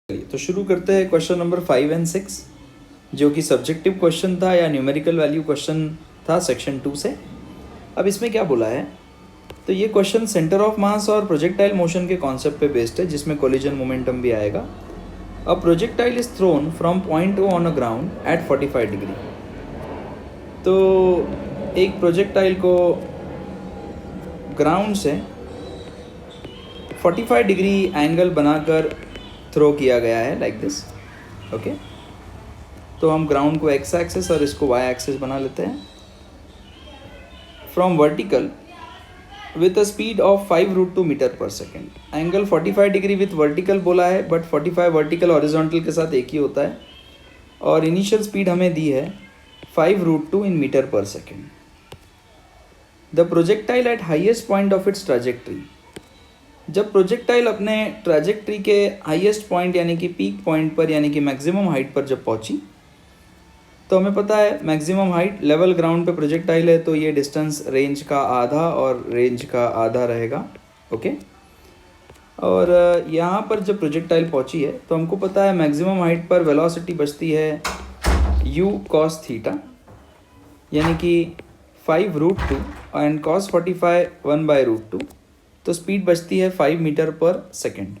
तो शुरू करते हैं क्वेश्चन नंबर 5 एंड 6 जो कि सब्जेक्टिव क्वेश्चन था या न्यूमेरिकल वैल्यू क्वेश्चन था सेक्शन 2 से। अब इसमें क्या बोला है, तो ये क्वेश्चन सेंटर ऑफ मास और प्रोजेक्टाइल मोशन के कॉन्सेप्ट पे बेस्ड है, जिसमें कोलिजन मोमेंटम भी आएगा। A projectile is thrown from point O on a ground at 45 degree. तो एक प्रोजेक्टाइल को ग्राउंड से 45 डिग्री एंगल बनाकर थ्रो किया गया है लाइक दिस। ओके, तो हम ग्राउंड को एक्स एक्सिस और इसको वाई एक्सिस बना लेते हैं। From vertical with a speed of 5√2 metre per second. Angle 45 degree with vertical बोला है, बट 45 वर्टिकल हॉरिजॉन्टल के साथ एक ही होता है। और इनिशियल स्पीड हमें दी है 5√2 in metre per second. The projectile eight highest point of its trajectory. जब प्रोजेक्टाइल अपने ट्रैजेक्टरी के हाईएस्ट पॉइंट यानी कि पीक पॉइंट पर यानी कि मैक्सिमम हाइट पर जब पहुंची, तो हमें पता है मैक्सिमम हाइट लेवल ग्राउंड पे प्रोजेक्टाइल है, तो ये डिस्टेंस रेंज का आधा और रेंज का आधा रहेगा। ओके, और यहाँ पर जब प्रोजेक्टाइल पहुंची है तो हमको पता है मैक्सिमम हाइट पर वेलोसिटी बचती है u cos थीटा, यानी कि 5√2 एंड cos 45 1/√2, तो स्पीड बचती है 5 मीटर पर सेकेंड।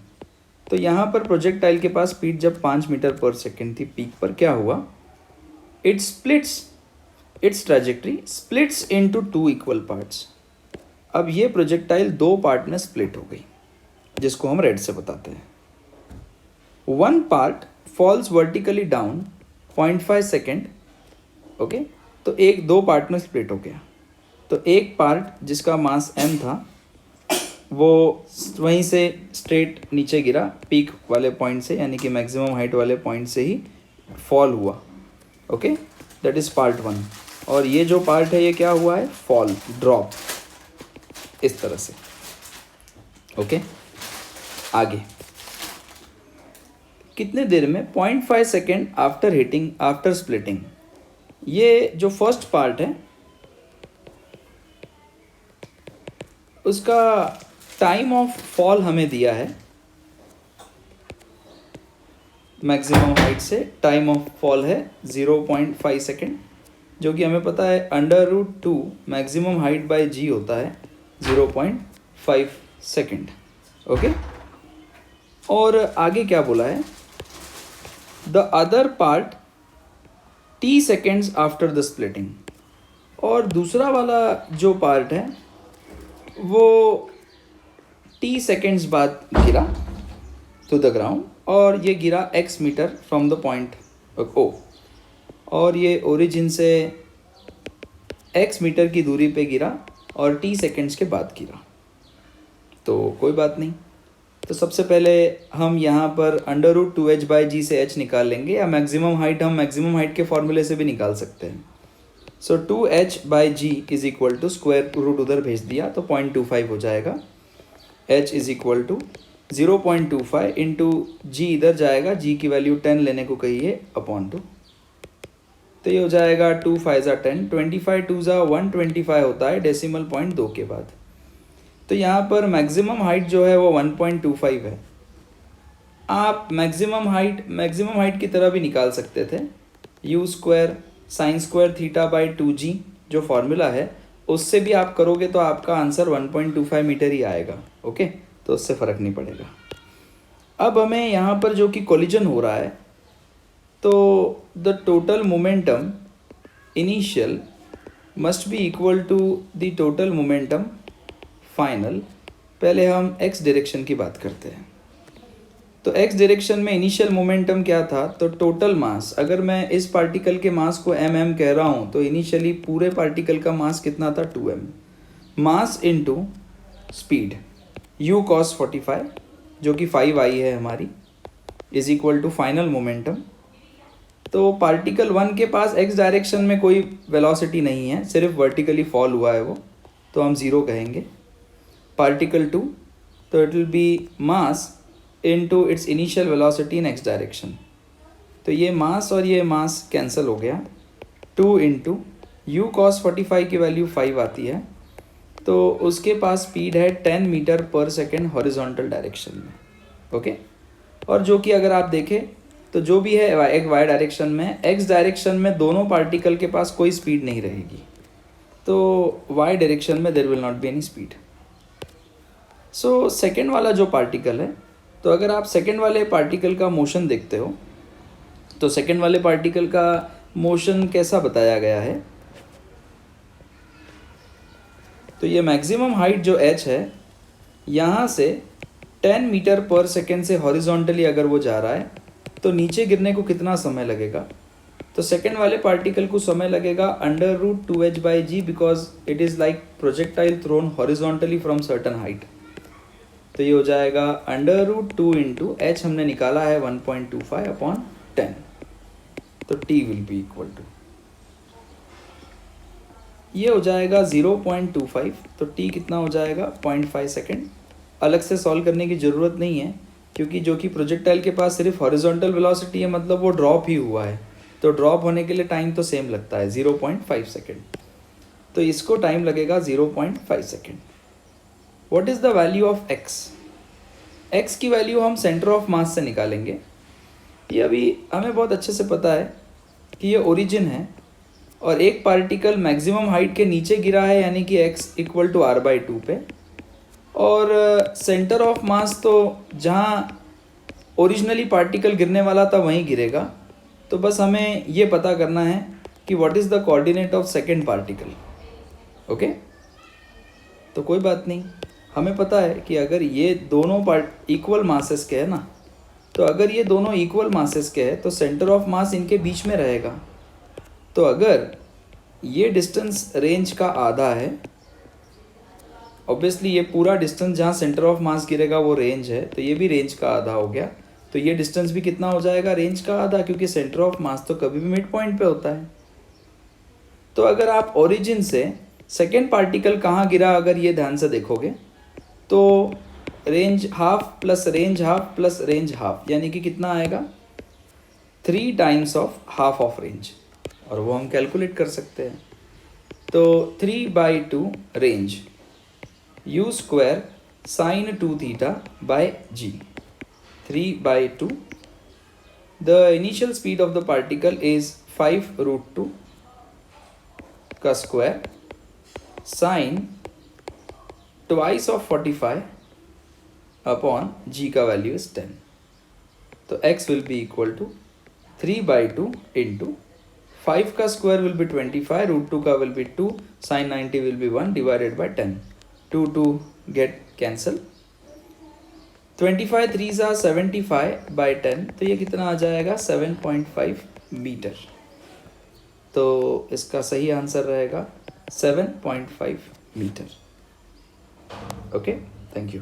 तो यहाँ पर प्रोजेक्टाइल के पास स्पीड जब 5 मीटर पर सेकेंड थी पीक पर, क्या हुआ, it splits it's trajectory splits into 2 equal parts. अब ये प्रोजेक्टाइल 2 पार्ट में स्प्लिट हो गई, जिसको हम रेड से बताते हैं। One part falls vertically down 0.5 second. Okay, तो एक 2 पार्ट में स्प्लिट हो गया। तो एक पार्ट जिसका मास m था वो वहीं से स्ट्रेट नीचे गिरा पीक वाले पॉइंट से, यानी कि मैक्सिमम हाइट वाले पॉइंट से ही फॉल हुआ। Okay, that is part 1। और ये जो पार्ट है ये क्या हुआ है, फॉल, ड्रॉप, इस तरह से। ओके, आगे कितने देर में, 0.5 second after hitting after splitting. ये जो फर्स्ट पार्ट है उसका टाइम ऑफ फॉल हमें दिया है मैक्सिमम हाइट से। टाइम ऑफ फॉल है 0.5 सेकेंड, जो कि हमें पता है √2 मैक्सिमम हाइट बाय g होता है 0.5 सेकेंड। ओके, और आगे क्या बोला है, the other part t seconds after the splitting. और दूसरा वाला जो पार्ट है वो t सेकेंड्स बाद गिरा टू द ग्राउंड, और ये गिरा x metre from the point o, और ये ओरिजिन से x मीटर की दूरी पे गिरा और t सेकेंड्स के बाद गिरा। तो कोई बात नहीं, तो सबसे पहले हम यहाँ पर √2h/g से h निकाल लेंगे, या मैक्सिमम हाइट हम मैक्सिमम हाइट के फॉर्मूले से भी निकाल सकते हैं। So 2h/g is equal to square root उधर भेज दिया तो 0.25 हो जाएगा। h is equal to 0.25 into G इधर जाएगा, g की वैल्यू 10 लेने को कही है अपॉन 2, तो ये हो जाएगा 2 5 ज़ा 10, 25 2 ज़ा 125 होता है डेसिमल पॉइंट 2 के बाद। तो यहाँ पर मैक्सिमम हाइट जो है वो 1.25 है। आप मैक्सिमम हाइट की तरह भी निकाल सकते थे, u² sin² θ/2g जो फॉर्मूला है उससे भी आप करोगे तो आपका आंसर 1.25 मीटर ही आएगा। ओके, तो उससे फ़र्क नहीं पड़ेगा। अब हमें यहाँ पर जो कि कोलिजन हो रहा है, तो the total momentum initial must be equal to the total momentum final. पहले हम x डायरेक्शन की बात करते हैं। तो x डायरेक्शन में इनिशियल मोमेंटम क्या था, तो टोटल मास, अगर मैं इस पार्टिकल के मास को mm कह रहा हूँ तो इनिशियली पूरे पार्टिकल का मास कितना था, 2m। Mass into speed u cos 45 जो कि 5i है हमारी, is equal to final momentum. तो पार्टिकल 1 के पास x डायरेक्शन में कोई वेलोसिटी नहीं है, सिर्फ वर्टिकली फॉल हुआ है वो, तो हम 0 कहेंगे। पार्टिकल 2, तो it will be mass into its initial velocity in x direction. तो ये मास और ये मास कैंसिल हो गया, 2 इंटू u cos 45 की वैल्यू 5 आती है, तो उसके पास स्पीड है 10 metre per second horizontal direction में। ओके, और जो कि अगर आप देखें तो जो भी है एक वाई डायरेक्शन में, एक्स डायरेक्शन में दोनों पार्टिकल के पास कोई स्पीड नहीं रहेगी, तो वाई डायरेक्शन में there will not be any speed. So second वाला जो पार्टिकल है, तो अगर आप सेकेंड वाले पार्टिकल का मोशन देखते हो तो सेकेंड वाले पार्टिकल का मोशन कैसा बताया गया है, तो ये मैक्सिमम हाइट जो h है यहाँ से 10 मीटर पर सेकेंड से हॉरिजॉन्टली अगर वो जा रहा है तो नीचे गिरने को कितना समय लगेगा, तो सेकेंड वाले पार्टिकल को समय लगेगा √2h/g because it is like projectile thrown horizontally from certain height. तो ये हो जाएगा √2 इंटू एच हमने निकाला है 1.25/10, तो t will be equal to, ये हो जाएगा 0.25, तो t कितना हो जाएगा 0.5 सेकेंड। अलग से सॉल्व करने की ज़रूरत नहीं है क्योंकि जो कि प्रोजेक्टाइल के पास सिर्फ हॉरिजॉन्टल वेलोसिटी है, मतलब वो ड्रॉप ही हुआ है, तो ड्रॉप होने के लिए टाइम तो सेम लगता है 0.5 सेकेंड, तो इसको टाइम लगेगा 0.5 second. What is the value of x? x की वैल्यू हम सेंटर ऑफ मास से निकालेंगे। ये अभी हमें बहुत अच्छे से पता है कि ये ओरिजिन है और एक पार्टिकल मैक्सिमम हाइट के नीचे गिरा है यानी कि x इक्वल टू r/2 पे, और सेंटर ऑफ मास तो जहाँ ओरिजिनली पार्टिकल गिरने वाला था वहीं गिरेगा। तो बस हमें ये पता करना है कि what is the coordinate of second particle. Okay, तो कोई बात नहीं, हमें पता है कि अगर ये दोनों पार्ट इक्वल मासेस के है ना, तो अगर ये दोनों इक्वल मासेस के हैं तो सेंटर ऑफ मास इनके बीच में रहेगा। तो अगर ये डिस्टेंस रेंज का आधा है, ऑब्वियसली ये पूरा डिस्टेंस जहाँ सेंटर ऑफ मास गिरेगा वो रेंज है, तो ये भी रेंज का आधा हो गया, तो ये डिस्टेंस भी कितना हो जाएगा, रेंज का आधा, क्योंकि सेंटर ऑफ मास तो कभी भी मिड पॉइंट पे होता है। तो अगर आप ओरिजिन से सेकेंड पार्टिकल कहाँ गिरा अगर ये ध्यान से देखोगे तो range half plus range half plus range half, यानी कि कितना आएगा 3 times of half of range, और वो हम कैलकुलेट कर सकते हैं। तो 3/2 range u square sine 2θ/g, 3/2। The initial speed of the particle is 5√2 का square sine twice of 45 upon g का वैल्यू इज 10, तो x will be equal to 3/2 into 5 का स्क्वायर विल बी 25, √2 का will be 2, sine 90 will be 1 divided by 10, 2 get cancel, 25 3s are 75/10, तो ये कितना आ जाएगा 7.5 metre. तो इसका सही आंसर रहेगा 7.5 मीटर। Okay, thank you.